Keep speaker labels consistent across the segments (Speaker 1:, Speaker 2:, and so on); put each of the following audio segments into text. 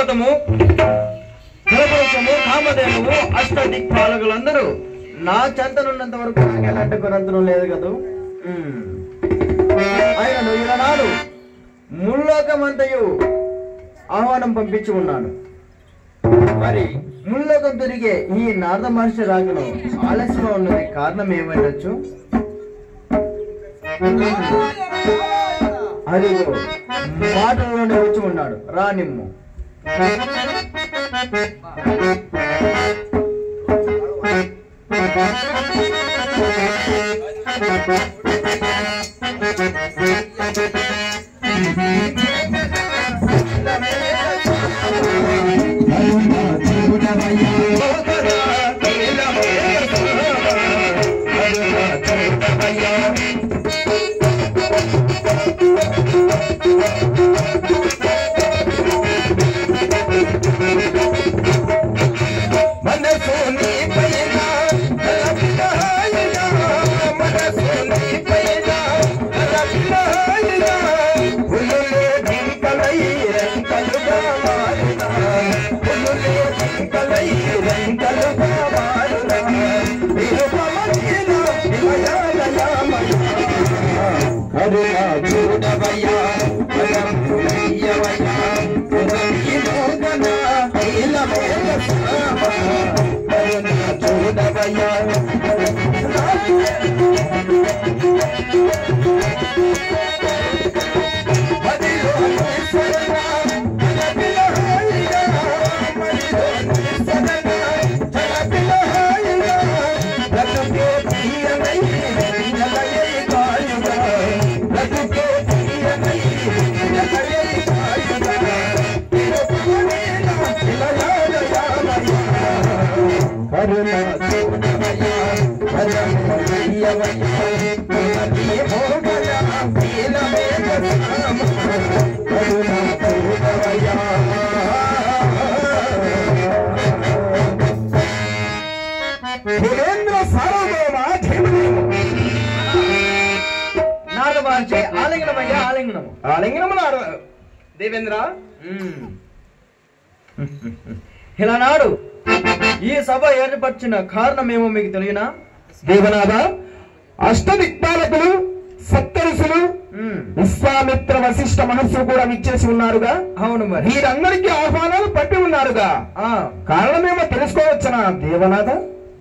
Speaker 1: భాగవతము కలపవశము కామధేనువు అష్టదిక్పాలకులందరూ నా చెంతనున్నంత వరకు నాకు ఎలాంటి కొరంతరం లేదు కదా. ఆయనను ఈనాడు ముల్లోకమంతయు ఆహ్వానం పంపించి ఉన్నాను. మరి ముల్లోకం తిరిగే ఈ నారద మహర్షి రాకను ఆలస్యంగా ఉన్నది కారణం ఏమైనచ్చు? అది మాటల్లోనే వచ్చి ఉన్నాడు. రానిమ్ము. దేవేంద్ర ఇలా నాడు ఈ సభ ఏర్పరిచిన కారణమేమో మీకు తెలియనా?
Speaker 2: దేవనాథ, అష్టదిక్పాలకులు సప్తఋషులు విశ్వామిత్ర వశిష్ఠ మహర్షులు కూడా విచ్చేసి ఉన్నారుగా.
Speaker 1: అవును, మరి
Speaker 2: వీరందరికీ ఆహ్వానాలు పంపి ఉన్నారుగా. కారణమేమో తెలుసుకోవచ్చునా దేవనాథ?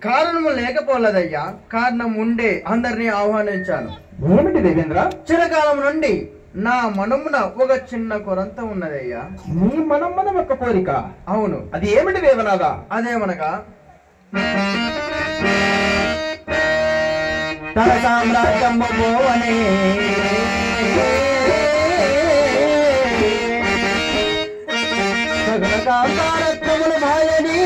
Speaker 1: కారణము లేకపోలేదయ్యా, కారణం ఉండే అందరినీ ఆహ్వానించాను.
Speaker 2: ఏమిటి దేవేంద్ర?
Speaker 1: చిరకాలం నుండి నా మనమున ఒక చిన్న కొరంత ఉన్నదయ్యా.
Speaker 2: నీ మనమున ఒక కోరిక?
Speaker 1: అవును.
Speaker 2: అది ఏమిటి దేవనాథ?
Speaker 1: అదేమనగా తన సామ్రాజ్యము పోవనే సగల కారత్వములు మాయని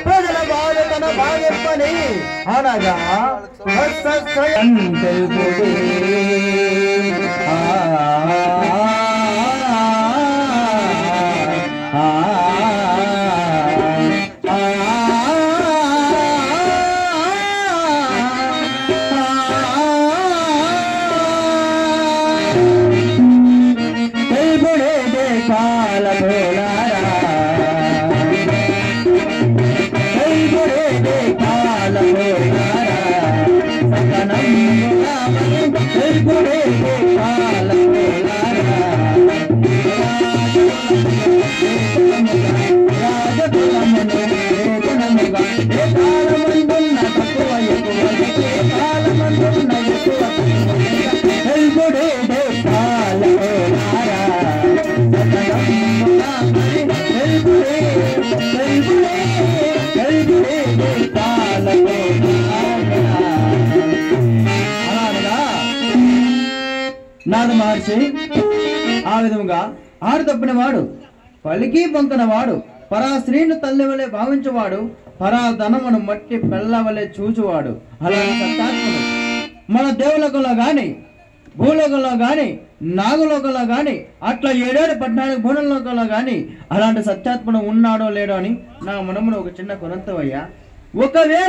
Speaker 1: ప్రజల బాధ తన బాగెప్పని అనగా నారద మహర్షి ఆ విధముగా ఆరు తప్పిన వాడు, పలికి పొంకన వాడు, పరా స్త్రీని తల్లి వలె భావించువాడు, పరా ధనమును మట్టి పెళ్ళవలే చూచువాడు, అలాంటి సత్యాత్ముడు మన దేవులకులో గాని భూలోకంలో గాని నాగలోకంలో గాని అట్లా 7 14 భువనలోకంలో గాని అలాంటి సత్యాత్ముడు ఉన్నాడో లేడో అని నా మనమును ఒక చిన్న కొనంతవయ్యా. ఒకవేళ